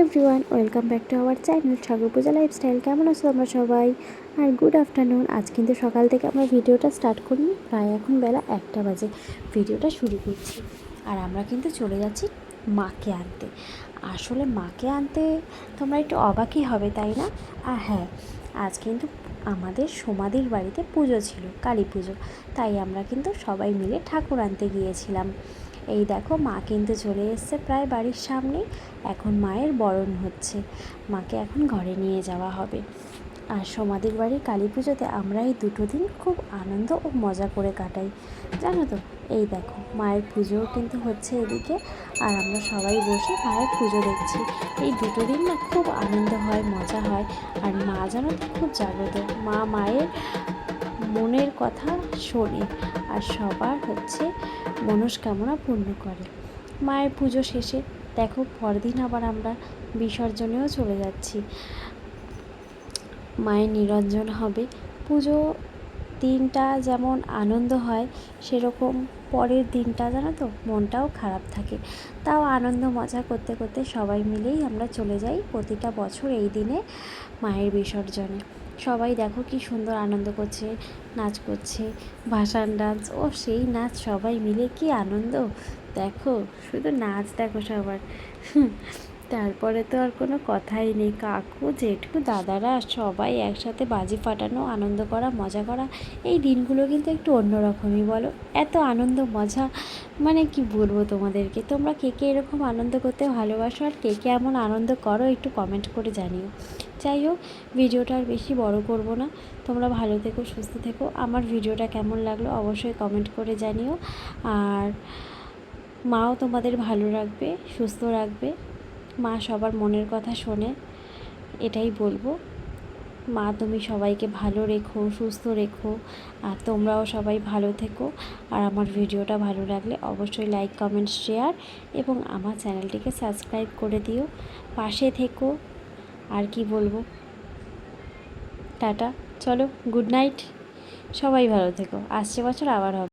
Everyone, welcome back to our channel Thakur Puja lifestyle. কেমন আছো তোমরা সবাই? আর গুড আফটারনুন। আজ কিন্তু সকাল থেকে আমরা ভিডিওটা স্টার্ট করিনি, প্রায় এখন বেলা 1টা বাজে ভিডিওটা শুরু করছি। আর আমরা কিন্তু চলে যাচ্ছি মাকে আনতে। আসলে মাকে আনতে তোমরা একটু অবাকই হবে, তাই না? আর হ্যাঁ, আজ কিন্তু আমাদের সমাধির বাড়িতে পুজো ছিল, কালী পুজো। তাই আমরা কিন্তু সবাই মিলে ঠাকুর আনতে গিয়েছিলাম। এই দেখো, মা কিন্তু চলে এসছে প্রায় বাড়ির সামনে। এখন মায়ের বরণ হচ্ছে, মাকে এখন ঘরে নিয়ে যাওয়া হবে। আর সমাধির বাড়ি কালী পুজোতে আমরা এই 2 দিন খুব আনন্দ ও মজা করে কাটাই, জানো তো। এই দেখো, মায়ের পুজোও কিন্তু হচ্ছে এদিকে, আর আমরা সবাই বসে মায়ের পুজো দেখছি। এই 2 দিন না খুব আনন্দ হয়, মজা হয়। আর মা জানো তো খুব জাগ্রত, মায়ের মনের কথা শোনে আর সবার হচ্ছে মনস্কামনা পূর্ণ করে। মায়ের পুজো শেষে দেখো পরদিন আবার আমরা বিসর্জনেও চলে যাচ্ছি। মায়ের নিরঞ্জন হবে। পুজো দিনটা যেমন আনন্দ হয়, সেরকম পরের দিনটা জানো তো মনটাও খারাপ থাকে। তাও আনন্দ মজা করতে করতে সবাই মিলেই আমরা চলে যাই প্রতিটা বছর এই দিনে মায়ের বিসর্জনে। সবাই দেখো কি সুন্দর আনন্দ করছে, নাচ করছে, ভাসান ডান্স। ও সেই নাচ, সবাই মিলে কি আনন্দ দেখো, শুধু নাচ দেখো সবার। তারপরে তো আর কোনো কথাই নেই, কাকু জেঠু দাদারা সবাই একসাথে বাজি ফাটানো, আনন্দ করা, মজা করা। এই দিনগুলো কিন্তু একটু অন্যরকমই বলো, এত আনন্দ মজা, মানে কি বলবো তোমাদেরকে। তোমরা কে কে এরকম আনন্দ করতে ভালোবাসো, আর কে কে এমন আনন্দ করো একটু কমেন্ট করে জানিও। যাই হোক, ভিডিওটা আর বেশি বড় করব না। তোমরা ভালো থেকো, সুস্থ থেকো। আমার ভিডিওটা কেমন লাগলো অবশ্যই কমেন্ট করে জানিও। আর মাও তোমাদের ভালো রাখবে, সুস্থ রাখবে। মা সবার মনের কথা শোনে, এটাই বলবো। মা তুমি সবাইকে ভালো রেখো, সুস্থ রেখো। আর তোমরাও সবাই ভালো থেকো। আর আমার ভিডিওটা ভালো লাগলে অবশ্যই লাইক, কমেন্ট, শেয়ার এবং আমার চ্যানেলটিকে সাবস্ক্রাইব করে দিও, পাশে থেকো। আর কি বলবো, টাটা, চলো, গুড নাইট। সবাই ভালো থেকো, আসছে বছর আবার হবে।